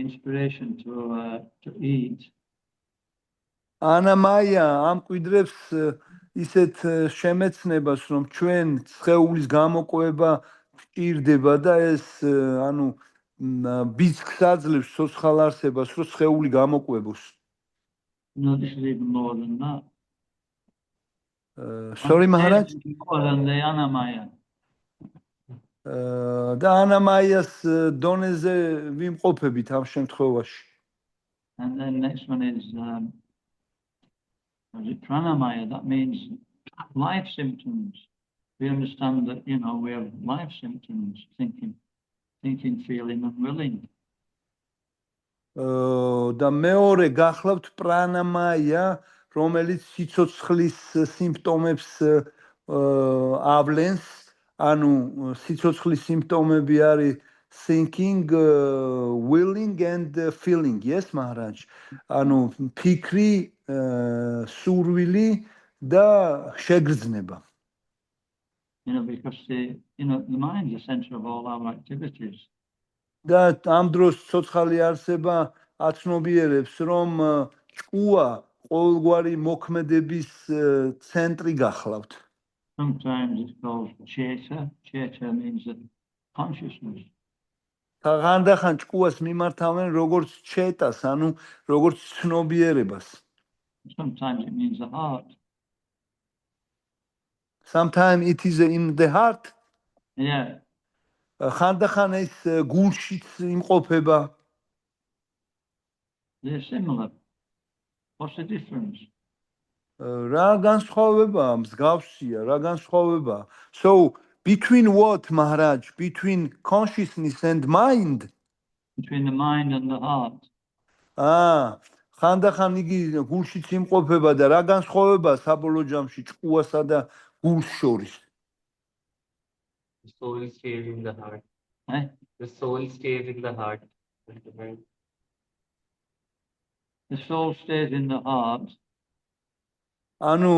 inspiration to eat. Anamaya ამკვიდრებს ისეთ შემეცნებას, რომ ჩვენ სხეულის გამოყვება გვჭირდება და ეს ბიძგს აძლევს ცოცხალ არსებას, რომ სხეული გამოყვებოს. This is even more than that. Sorry, Maharaj. More than the Anamaya. და Anamaya's დონეზე ვიმყოფებით ამ შემთხვევაში. And then next one is Pranamaya. That means life symptoms. We understand that, we have life symptoms, thinking, feeling, and willing. და მეორე გახლავთ პრანამაია, რომელიც სიცოცხლის სიმპტომებს ავლენს, ანუ სიცოცხლის სიმპტომები არის thinking, willing and feeling. Yes, Maharaj. ანუ ფიქრი, სურვილი და შეგრძნება. Because the mind is the center of all our activities. და ამ დროს ცოცხალი არსება აცნობიერებს, რომ ჭკუა ყოველგვარი მოქმედების ცენტრი გახლავთ. Sometimes it's called cheta. Cheta means that consciousness. ხანდახან ჭკუას მიმართავენ როგორც ჩეტას, ანუ როგორც ცნობიერებას. Sometimes it means the heart. Sometimes it is in the heart. Yeah. ხანდახან ეს გულშიც იმყოფება. They're similar. What's the difference? რა განსხვავებაა? მსგავსია, რა განსხვავებაა? So, between what, Maharaj? Between consciousness and mind? Between the mind and the heart. ხანდახან იგი გულშიც იმყოფება და რა განსხვავებაა საბოლოო ჯამში ჭკუასა და გულს შორის? The soul stays in the heart. Eh? The soul stays in the heart. The soul stays in the heart. ანუ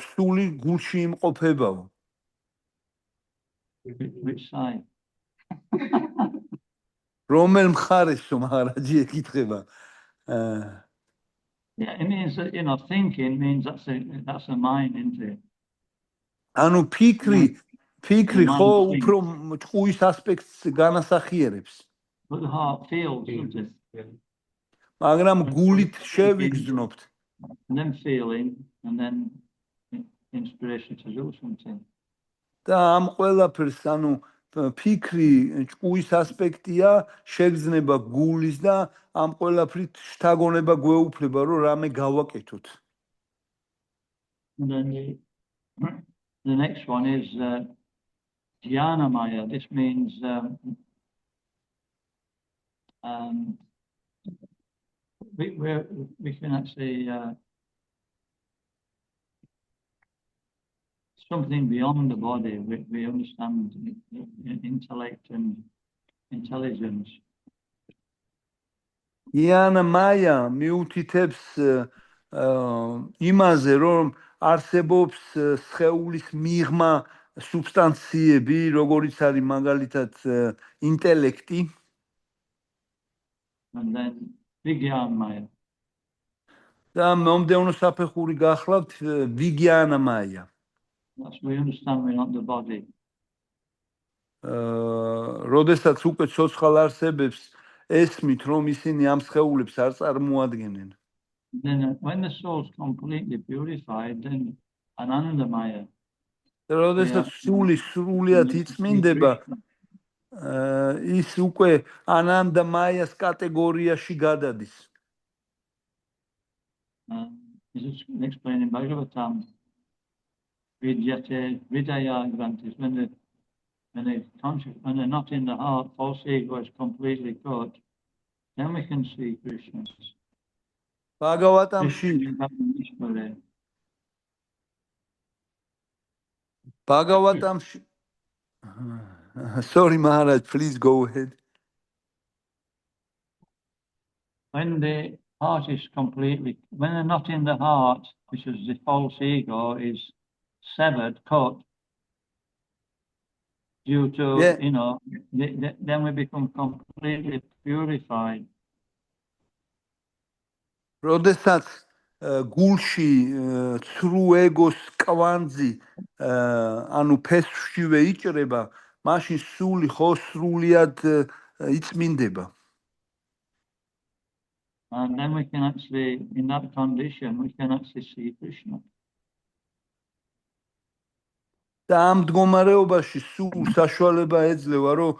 სული გულში იმყოფებაო. Which side? რომელ მხარესო, მაჰარაჯი ეკითხება. Yeah, it means that thinking means that's a mind, isn't it? ანუ ფიქრი ხო უფრო ჭკუის ასპექტს განასახიერებს. But the heart feels, doesn't it? მაგრამ გულით შევიგრძნობთ. And then feeling, and then inspiration to do something. და ამ ყველაფერს, ანუ ფიქრი ჭკუის ასპექტია, შეგრძნება გულის და ამ ყველაფრით შთაგონება გვეუფლება, რომ რამე გავაკეთოთ. And then the next one is Jnana Maya. This means we can actually something beyond the body. We understand intellect and intelligence. Jnana Maya მიუთითებს იმაზე, რომ არსებობს სხეულის მიღმა სუბსტანციები, როგორიც არის მაგალითად ინტელექტი. And then Vijnana Maya. და მომდევნო საფეხური გახლავთ Vijnana Maya. That's we understand we're not the body. როდესაც უკვე ცოცხალ არსებებს ესმით, რომ ისინი ამ სხეულებს არ წარმოადგენენ. Then when the soul is completely purified, then Ananda Maya. როდესაც სული სრულიად იწმინდება, ის უკვე ანანდა მაიას კატეგორიაში გადადის. This is explained in Bhagavatam. Vidya grantis, when they're not in the heart, false ego is completely cut, then we can see Krishna. Bhagavatamshi. Sorry, Maharaj, please go ahead. When the heart is completely, when they're not in the heart, which is the false ego, is severed, cut, due to, then we become completely purified. როდესაც გულში ცრუ ეგოს კვანძი ანუ ფესვშივე იჭრება, მაშინ სული ხო სრულიად იწმინდება. And then we can actually, in that condition, we can actually see Krishna. და ამ მდგომარეობაში სულ საშუალება ეძლევა, რომ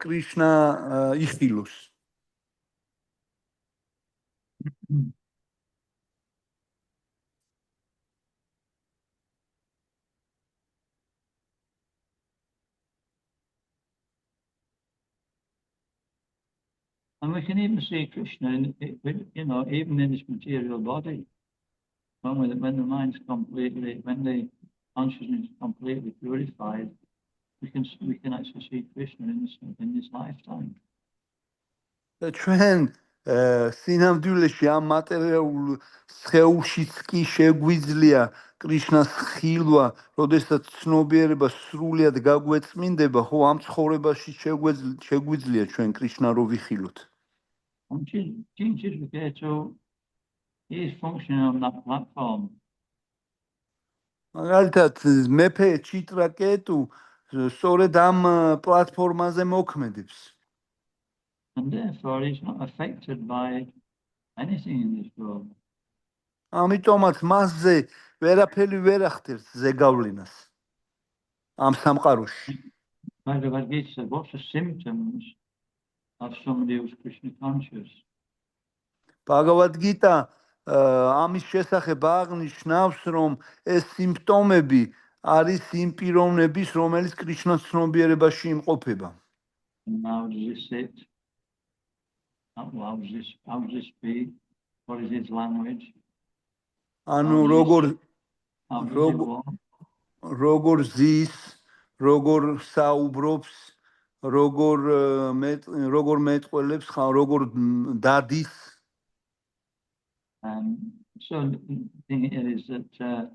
კრიშნა იხილოს. And we can even see Krishna, even in this material body. When the mind's completely, when the consciousness is completely purified, we can actually see Krishna in this lifetime. ჩვენ სინამდვილეში ამ მატერიალურ სხეულშიც კი შეგვიძლია კრიშნას ხილვა, როდესაც ცნობიერება სრულად გაგვეწმინდება, ხო ამ ცხოვრებაში შეგვიძლია ჩვენ კრიშნა რო ვიხილოთ. King Chitraketu is functioning on that platform. მაგალითად მეფე ჩიტრაკეტუ სწორედ ამ პლატფორმაზე მოქმედებს. And therefore he's not affected by anything in this world. ამიტომაც მასზე ვერაფერი ვერ ახდენს ზეგავლენას ამ სამყაროში. Bhagavad Gita said, what's the symptoms of somebody who's Krishna conscious? Bhagavad Gita ამის შესახებ აღნიშნავს, რომ ეს სიმპტომები არის იმ პიროვნების, რომელიც კრიშნას ცნობიერებაში იმყოფება. And how does he sit? How does he speak? What is his language? ანუ How does he walk? როგორ ზის, როგორ საუბრობს, როგორ მეტყველებს, როგორ დადის. So the thing is that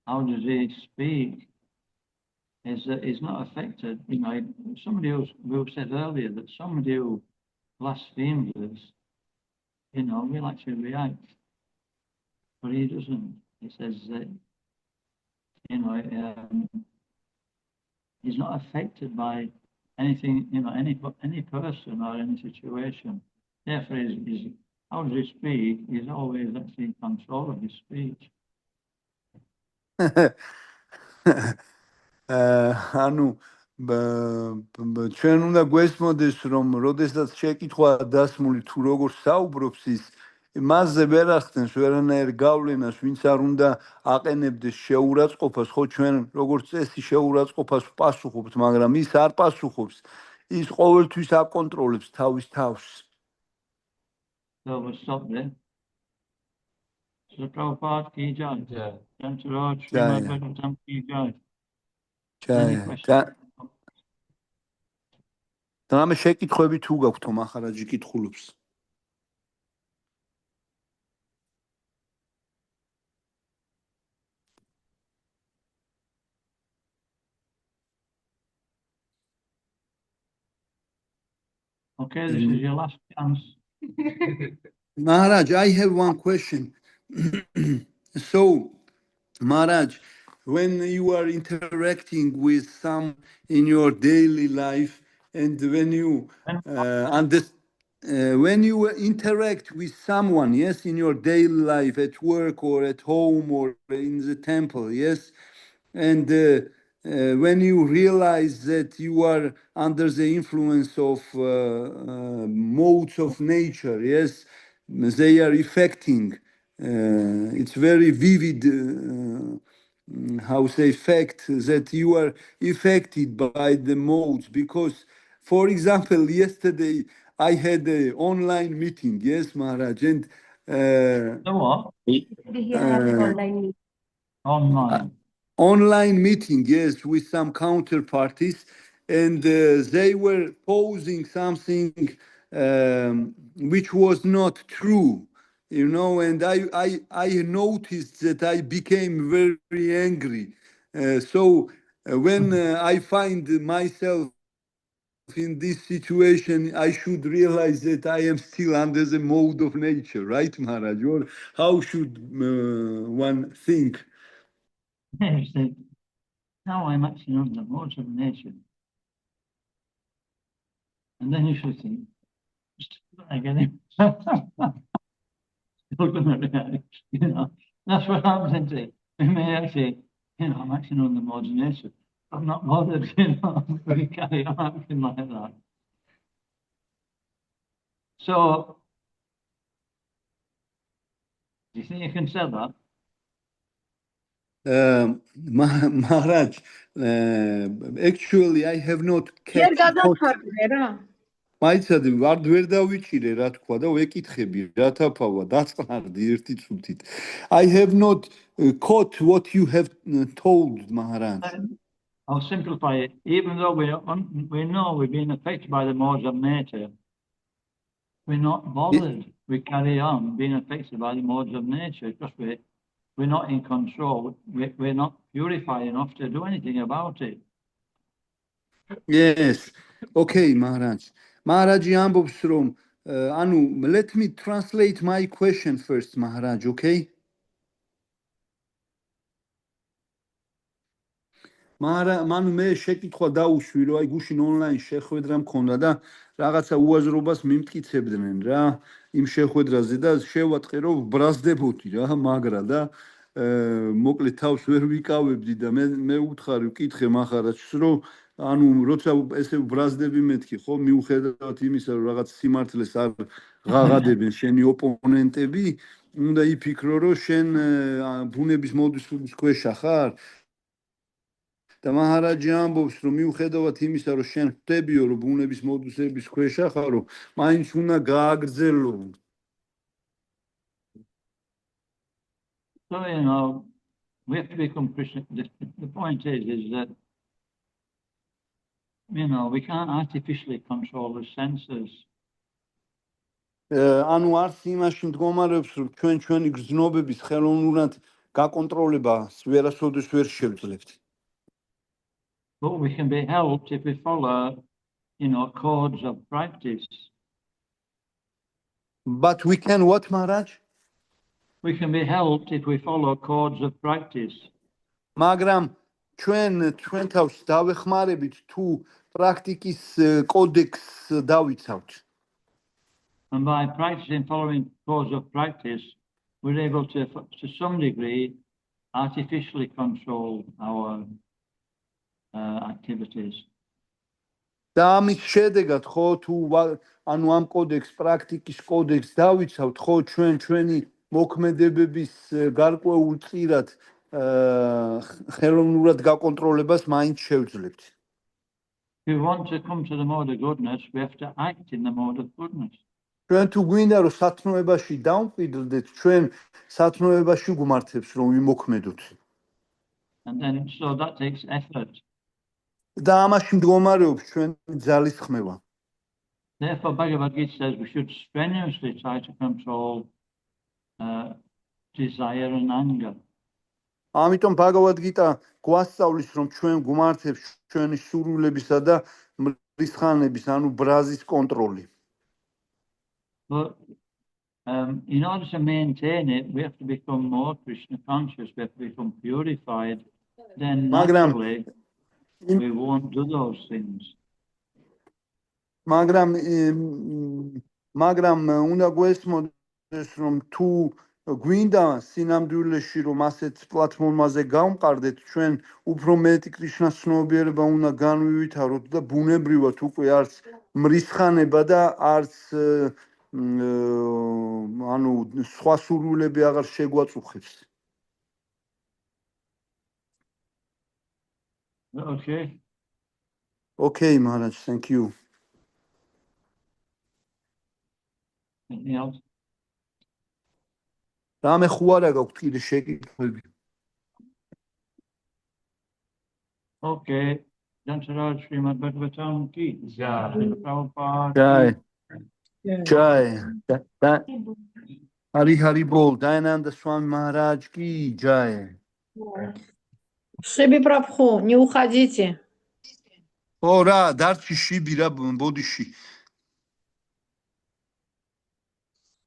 how does he speak is that he's not affected. You know, somebody who said earlier that somebody who blasphemes us, you know, will actually react. But he doesn't. He says that, you know, he's not affected by anything, you know, any person or any situation. Therefore, how does he speak? He's always actually in control of his speech. ანუ ჩვენ უნდა გვესმოდეს, რომ როდესაც შეკითხვა დასმული თუ როგორ საუბრობს ის, მასზე ვერ ახდენს ვერანაირ გავლენას, ვინც არ უნდა აყენებდეს შეურაცხყოფას, ხო ჩვენ როგორც წესი შეურაცხყოფას პასუხობთ, მაგრამ ის არ პასუხობს, ის ყოველთვის აკონტროლებს თავის თავს. So we'll stop there. So Prabhupada ki jai. Jai. Jantaraj Srimad Bhagavatam ki jai. რამე შეკითხვები თუ გაქვთ მახარაჯი კითხულობს. Okay, this is your last chance. Maharaj, I have one question. So, Maharaj, when you are interacting with some in your daily life, and when you when you interact with someone, yes, in your daily life, at work or at home or in the temple, yes, and when you realize that you are under the influence of modes of nature, yes, they are affecting. It's very vivid, how say, fact that you are affected by the modes. Because, for example, yesterday I had an online meeting, yes, Maharaj, and So what? Online. Online meeting, yes, with some counterparties, and they were posing something which was not true, you know, and I noticed that I became very angry. So when I find myself in this situation, I should realize that I am still under the mode of nature, right, Maharaj? Or how should one think? Yes, now I'm actually on the modes of nature. And then you should think, again, still gonna react, you know. That's what happens, isn't it? We may actually, you know, I'm acting on the modes of nature. I'm not bothered, you know, we carry on acting like that. So, do you think you can say that? Maharaj, actually I have not kept მაიცადი ვარ ვერ დავიჭირე რა თქვა და ვეკითხები რათა ფავა დაწყნარდი ერთი წუთით. I have not caught what you have told, Maharaj. I'll simplify it. Even though we know we're being affected by the modes of nature, we're not bothered. We carry on being affected by the modes of nature because we're not in control. We're not purified enough to do anything about it. Yes. Okay, Maharaj. Maharaji ambobs რომ let me translate my question first, Maharaj, okay? მანუ მე შეკითხვა დაუშვი რომ აი გუშინ ონლაინ შეხვედრა მქონდა და რაღაცა უაზრობას მიმტკიცებდნენ რა იმ შეხვედრაზე და შევატყე რომ ბრაზდებოდი რა მაგრა და მოკლედ თავს ვერ ვიკავებდი და მე უთხარი ვკითხე მახარაჩს რომ ანუ როცა ესე ბრაზდები მეთქი ხო მიუხედავად იმისა რომ რაღაც სიმართლეს არ ღაღადებენ შენი ოპონენტები უნდა იფიქრო რომ შენ ბუნების მოდუსის ქვეშ ხარ და მაჰარაჯი ამბობს რომ მიუხედავად იმისა რომ შენ ხვდებიო რომ ბუნების მოდუსების ქვეშ ხარო მაინც უნდა გააგრძელო So, we have to become Christian. The point is that, we can't artificially control the senses. ანუ არც იმაში მდგომარეობს რომ ჩვენი გრძნობების ხელოვნურად გაკონტროლებას ვერასოდეს ვერ შევძლებთ. But we can be helped if we follow, codes of practice. But we can what, Maharaj? We can be helped if we follow codes of practice. მაგრამ ჩვენ თავს დავეხმარებით თუ პრაქტიკის კოდექსს დავიცავთ. And by practicing following codes of practice, we're able to some degree, artificially control our activities. და ამის შედეგად ხო თუ ანუ ამ კოდექს პრაქტიკის კოდექსს დავიცავთ ხო ჩვენი მოქმედებების გარკვეულ წირად ხელოვნურად გაკონტროლებას მაინც შევძლებთ. If we want to come to the mode of goodness, we have to act in the mode of goodness. ჩვენ თუ გვინდა რომ სათნოებაში დავმკვიდრდეთ, ჩვენ სათნოებაში გვმართებს რომ ვიმოქმედოთ. And then so that takes effort. და ამაში მდგომარეობს ჩვენი ძალის ხმევა. Therefore, Bhagavad Gita says we should strenuously try to control desire and anger. ამიტომ Bhagavad Gita გვასწავლის რომ ჩვენ გვმართებს ჩვენი სურვილებისა და მრისხანების, ანუ ბრაზის კონტროლი. But in order to maintain it, we have to become more Krishna conscious, we have to become purified, then naturally we won't do those things. მაგრამ უნდა გვესმოდეს რომ თუ გვინდა სინამდვილეში რომ ასეთ პლატფორმაზე გავმყარდეთ ჩვენ უფრო მეტი კრიშნას ცნობიერება უნდა განვივითაროთ და ბუნებრივად უკვე არც მრისხანება და არც ანუ სხვა სურვილები აღარ შეგვაწუხებს. Okay. Okay, Maharaj, thank you. Anything else? რამე ხوارა გაქვთ კიდე შეკითხვები? Okay. Jansaraj Srimad Bhagavatam ki Jai. Prabhupada. Jai. Hari Bol. Dayananda Swami Maharaj ki Jai. Шиби Прабху, не уходите. О, რა, დარჩი შიბი რა ბოდიში.